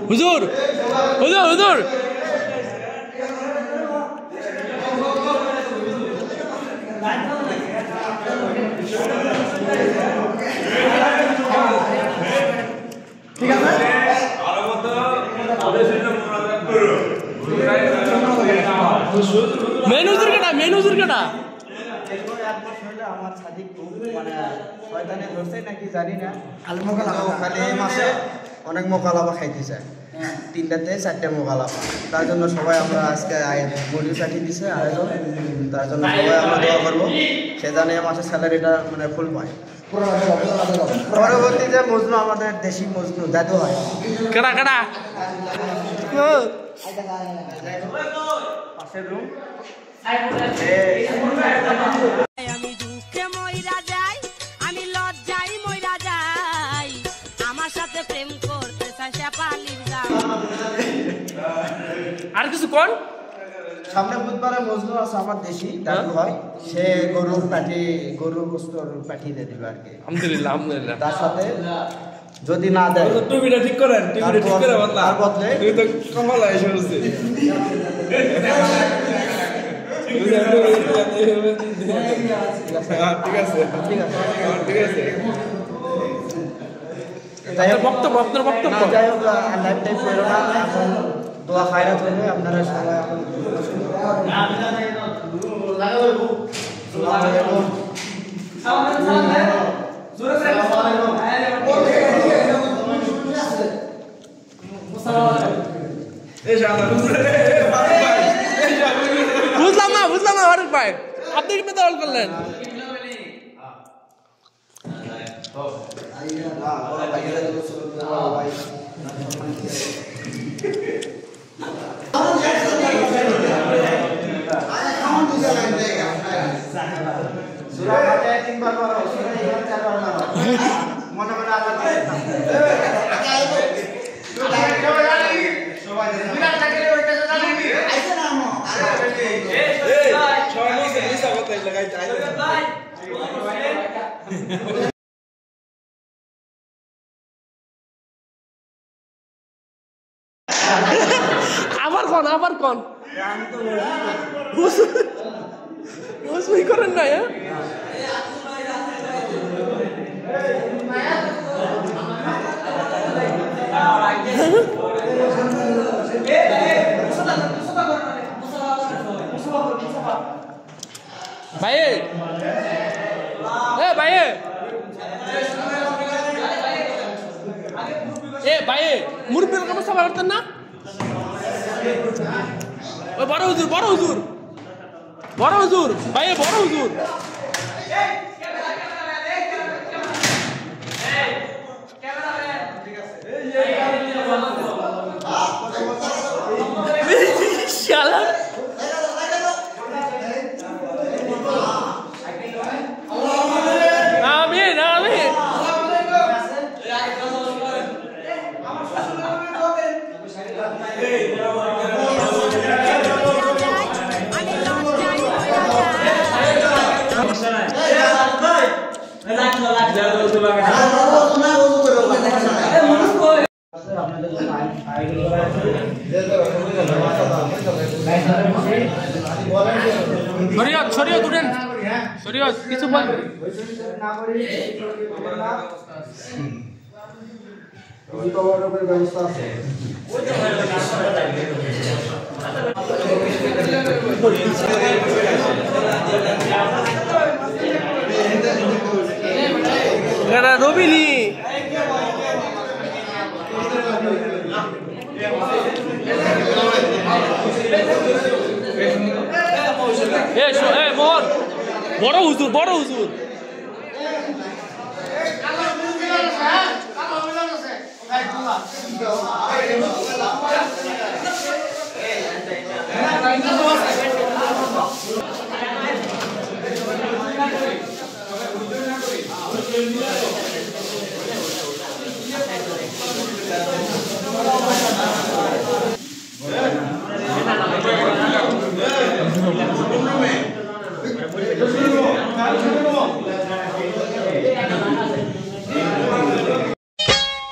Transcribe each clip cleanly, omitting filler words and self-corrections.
হুজুর হুজুর হুজুর ঠিক আছে মেন হুজুর কেটা আমার সাদিক মানে শয়তানে ধরছে নাকি জানি না খালি এই মাসে অনেক মোকালাবা খাইতে চায় 3টাতে 4টে মোকালাবা তার জন্য সবাই আমরা আজকে বডি পাঠিয়ে দিছে আয়োজন তার জন্য সবাই আমরা দোয়া করবো সে জানে এই মাসের স্যালারিটা মানে ফুল পায় পরবর্তীতে মজনু আমাদের দেশি মজনু দাদু হয় কেডা পাশের রুম আমি দুঃখে মইরা যাই আমি লজ্জায় মইরা যাই আমার সাথে প্রেম করতে চাই শেফালির গান আর কিছু কোন সামনে বুধবারে মজনু আছে আমার দেশি দাদু হয় সে গরুর গোস্তর পাঠিয়ে দিয়ে দিবে আর কি আলহামদুলিল্লাহ তার সাথে যদি না দেয় টুপিটা ঠিক করেন তার বদলে তুই তো কমলা এসে বলছিস ঠিক আছে বক্তব্য যাই হোক লাইফ টাইম করো না এখন দোয়া খায়রাত হবে আপনারা সবাই এখন বুঝলাম না ফারুক ভাই আপনি কি দল করলেন মনে মনে আল্লাহ আবার কোন বুঝবই করেন না ভাইয়ে ভাইয়ে ভাইয়ে মুরব্বীর কোনো সভা করতেন না বড় হুজুর ভাইয়ে বড় হুজুর শরীয়ত উঠেন শরীয়ত কিছু বল ব্যবস্থা আছে রবিনি মোহন বড় হুজুর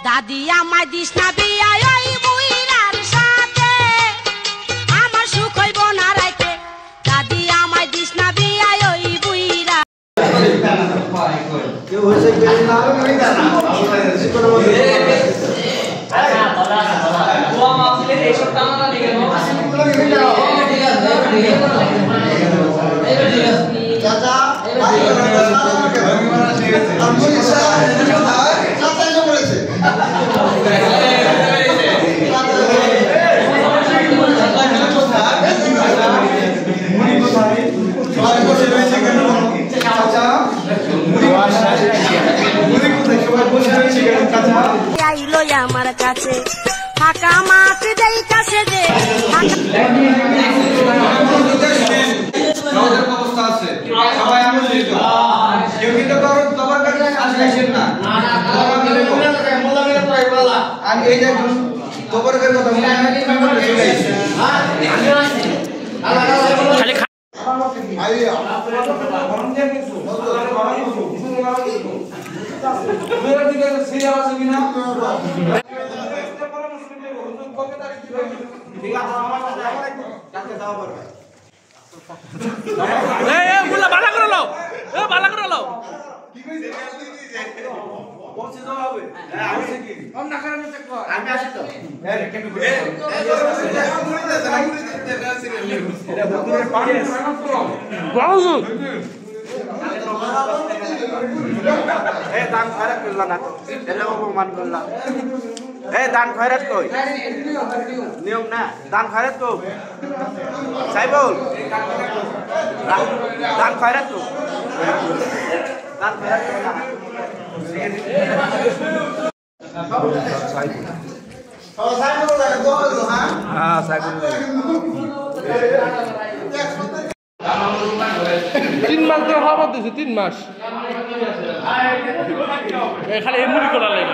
দাদি আমায় দিস না বিয়া ওই বুই কেউ হয়েছে বেশি না হলে আমি জানা চাচা আইলো আমার কাছে ফাঁকা মাঠ দেই কাছে দে অবস্থা আছে সবাই আমন্ত্রিত কেউ কিন্তু তোমার কাছে আসেন না আর এই যে তোমার কথা মনে হয় কি মেম্বার চলে খালি আইয়া গরম দিয়ে কিছু মেরা দিকে সেই আওয়াজ কিনা ঠিক আছে আমার কাছে দাও পারবে বুলা বালা করে লাও বালা করে লাও কি কইছে বলছে তো হবে হ্যাঁ আছে কি কম না করে চেক কর আমি আসি তো হ্যাঁ কেন করে এটা বন্ধুদের পানি বাউজু দান খয়রাত করলা না এটা অপমান করলা দান খয়রাত কই নিয়ম না দান খয়রাত কো সাইবুল দান খয়রাত কো দান খয়রাত কো না সাইবুল লাগে দোলো হ্যাঁ সাইবুল লাগে 3 মাস ধরে খাবার দিছে 3 মাস খালি এই মুড়ি করা লাগে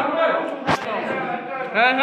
হ্যাঁ